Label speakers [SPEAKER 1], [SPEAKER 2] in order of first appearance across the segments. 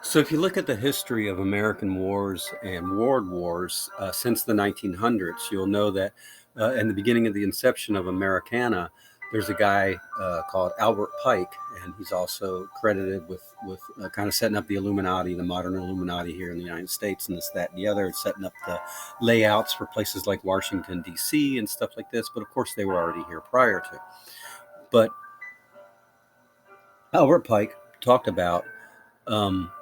[SPEAKER 1] So, if you look at the history of American wars and world wars since the 1900s, you'll know that in the beginning of the inception of Americana, there's a guy called Albert Pike, and he's also credited with kind of setting up the Illuminati, the modern Illuminati here in the United States, and this, that, and the other, setting up the layouts for places like Washington, D.C., and stuff like this. But of course, they were already here prior to. But Albert Pike talked about. Um,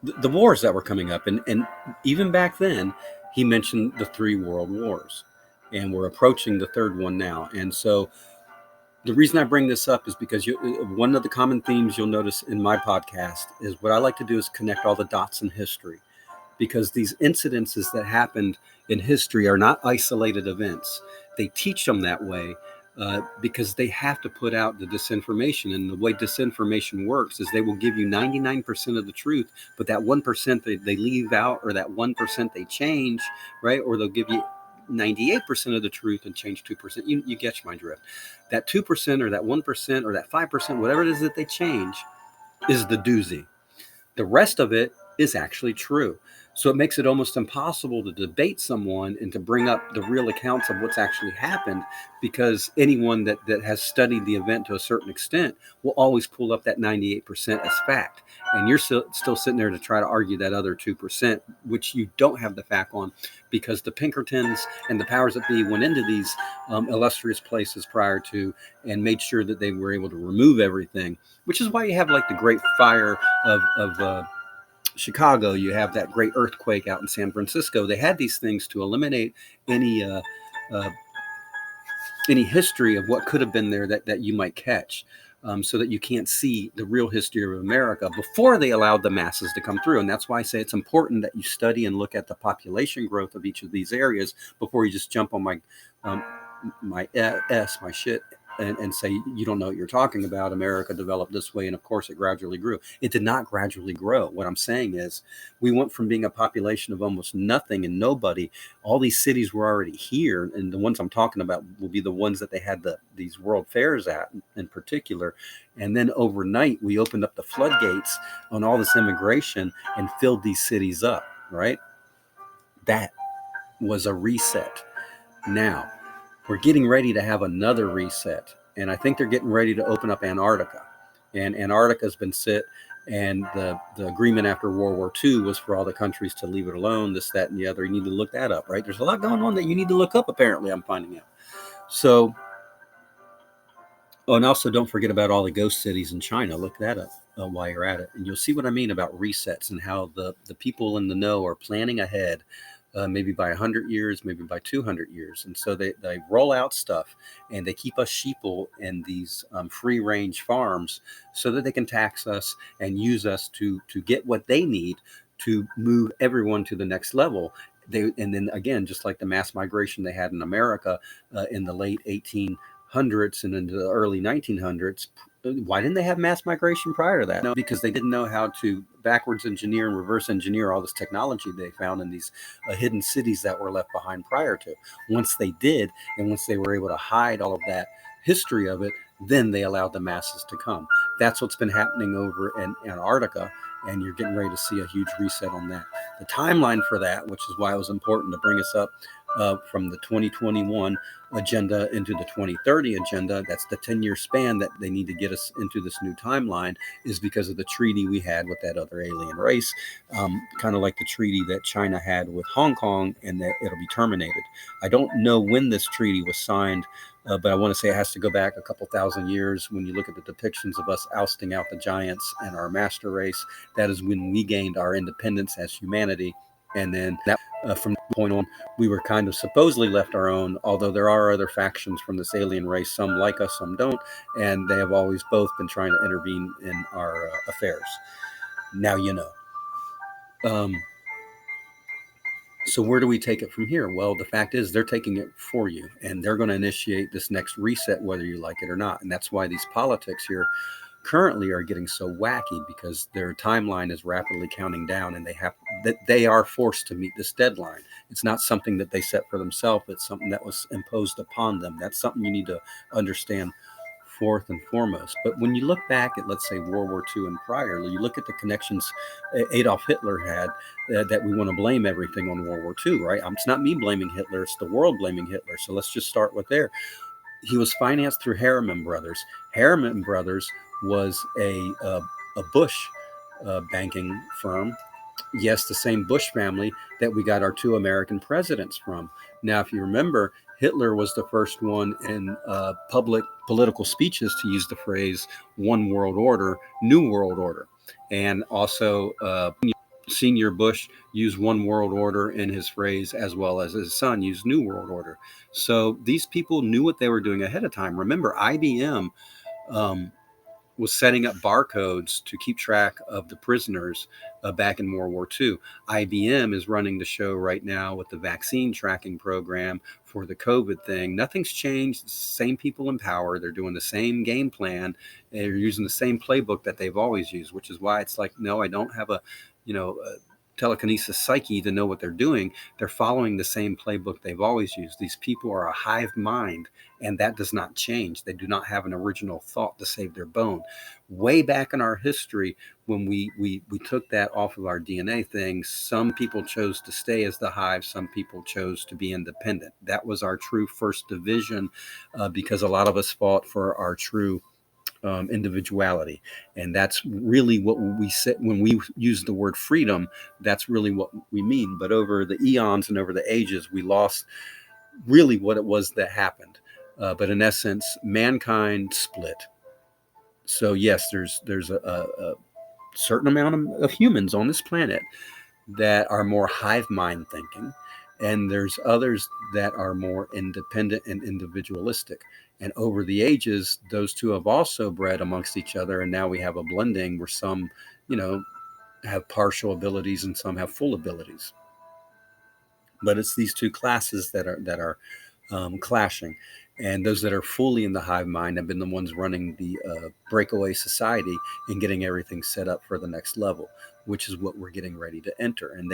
[SPEAKER 1] the wars that were coming up. And even back then, he mentioned the three world wars. And we're approaching the third one now. And so the reason I bring this up is because one of the common themes you'll notice in my podcast is what I like to do is connect all the dots in history. Because these incidences that happened in history are not isolated events. They teach them that way because they have to put out the disinformation. And the way disinformation works is they will give you 99% of the truth, but that 1% they leave out, or that 1% they change, right? Or they'll give you 98% of the truth and change 2%. You get my drift. That 2% or that 1% or that 5%, whatever it is that they change, is the doozy. The rest of it is actually true. So it makes it almost impossible to debate someone and to bring up the real accounts of what's actually happened, because anyone that has studied the event to a certain extent will always pull up that 98% as fact. And you're still sitting there to try to argue that other 2%, which you don't have the fact on, because the Pinkertons and the powers that be went into these illustrious places prior to and made sure that they were able to remove everything, which is why you have like the Great Fire of Chicago. You have that great earthquake out in San Francisco. They had these things to eliminate any history of what could have been there that you might catch, so that you can't see the real history of America before they allowed the masses to come through. And that's why I say it's important that you study and look at the population growth of each of these areas before you just jump on my shit and say you don't know what you're talking about. America developed this way, and of course it gradually grew. It did not gradually grow. What I'm saying is we went from being a population of almost nothing and nobody. All these cities were already here, and the ones I'm talking about will be the ones that they had these world fairs at in particular. And then overnight we opened up the floodgates on all this immigration and filled these cities up, right? That was a reset. Now we're getting ready to have another reset, and I think they're getting ready to open up Antarctica. And Antarctica's been set, and the agreement after World War II was for all the countries to leave it alone, this, that, and the other. You need to look that up, right? There's a lot going on that you need to look up, apparently, I'm finding out. So, oh, and also don't forget about all the ghost cities in China. Look that up while you're at it, and you'll see what I mean about resets and how the people in the know are planning ahead. Maybe by 100 years, maybe by 200 years. And so they roll out stuff, and they keep us sheeple in these free range farms so that they can tax us and use us to get what they need to move everyone to the next level. And then again, just like the mass migration they had in America in the late 1800s and into the early 1900s. Why didn't they have mass migration prior to that? No, because they didn't know how to backwards engineer and reverse engineer all this technology they found in these hidden cities that were left behind prior to. Once they did, and once they were able to hide all of that history of it, then they allowed the masses to come. That's what's been happening over in Antarctica, and you're getting ready to see a huge reset on that. The timeline for that, which is why it was important to bring us up from the 2021 agenda into the 2030 agenda, that's the 10-year span that they need to get us into this new timeline, is because of the treaty we had with that other alien race, kind of like the treaty that China had with Hong Kong, and that it'll be terminated. I don't know when this treaty was signed, but I want to say it has to go back a couple thousand years. When you look at the depictions of us ousting out the giants and our master race, that is when we gained our independence as humanity. And then that from that point on, we were kind of supposedly left our own, although there are other factions from this alien race. Some like us, some don't. And they have always both been trying to intervene in our affairs. Now you know. So where do we take it from here? Well, the fact is they're taking it for you, and they're going to initiate this next reset, whether you like it or not. And that's why these politics here currently are getting so wacky, because their timeline is rapidly counting down, and they are forced to meet this deadline. It's not something that they set for themselves. It's something that was imposed upon them. That's something you need to understand fourth and foremost. But when you look back at, let's say, World War II and prior, you look at the connections Adolf Hitler had, that we want to blame everything on World War II, right? It's not me blaming Hitler, it's the world blaming Hitler. So let's just start with there. He was financed through Harriman Brothers. Harriman Brothers was a Bush banking firm. Yes, the same Bush family that we got our two American presidents from. Now, if you remember, Hitler was the first one in public political speeches to use the phrase "one world order, new world order," and also Senior Bush used one world order in his phrase, as well as his son used new world order. So these people knew what they were doing ahead of time. Remember, IBM was setting up barcodes to keep track of the prisoners back in World War II. IBM is running the show right now with the vaccine tracking program for the COVID thing. Nothing's changed. Same people in power. They're doing the same game plan. They're using the same playbook that they've always used, which is why it's like, no, I don't have a telekinesis psyche to know what they're doing. They're following the same playbook they've always used. These people are a hive mind, and that does not change. They do not have an original thought to save their bone. Way back in our history, when we took that off of our DNA thing, some people chose to stay as the hive, some people chose to be independent. That was our true first division, because a lot of us fought for our true individuality. And that's really what we said when we use the word freedom. That's really what we mean. But over the eons and over the ages, we lost really what it was that happened. But in essence, mankind split. So yes, there's a certain amount of humans on this planet that are more hive mind thinking, and there's others that are more independent and individualistic. And over the ages, those two have also bred amongst each other, and now we have a blending where some, have partial abilities and some have full abilities. But it's these two classes that are clashing. And those that are fully in the hive mind have been the ones running the breakaway society and getting everything set up for the next level, which is what we're getting ready to enter. And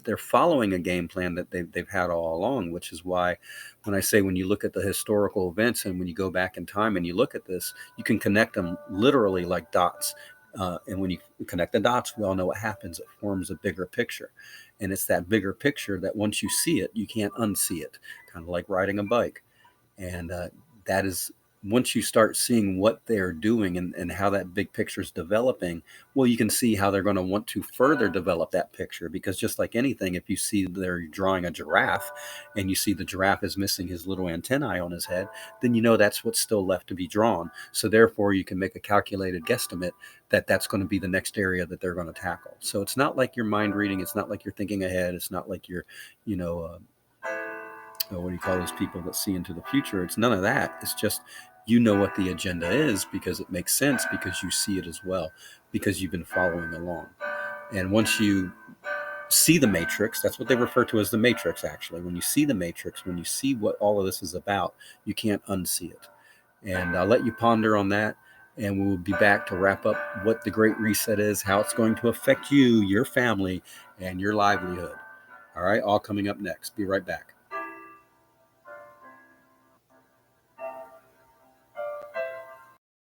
[SPEAKER 1] they're following a game plan that they've had all along, which is why when I say, when you look at the historical events and when you go back in time and you look at this, you can connect them literally like dots. And when you connect the dots, we all know what happens. It forms a bigger picture. And it's that bigger picture that once you see it, you can't unsee it, kind of like riding a bike. And that is, once you start seeing what they're doing and how that big picture is developing, well, you can see how they're going to want to further develop that picture. Because just like anything, if you see they're drawing a giraffe and you see the giraffe is missing his little antennae on his head, then you know that's what's still left to be drawn. So therefore, you can make a calculated guesstimate that that's going to be the next area that they're going to tackle. So it's not like you're mind reading. It's not like you're thinking ahead. It's not like you're, what do you call those people that see into the future? It's none of that. It's just, what the agenda is because it makes sense, because you see it as well, because you've been following along. And once you see the matrix, that's what they refer to as the matrix, actually. When you see the matrix, when you see what all of this is about, you can't unsee it. And I'll let you ponder on that. And we'll be back to wrap up what the Great Reset is, how it's going to affect you, your family, and your livelihood. All right, all coming up next. Be right back.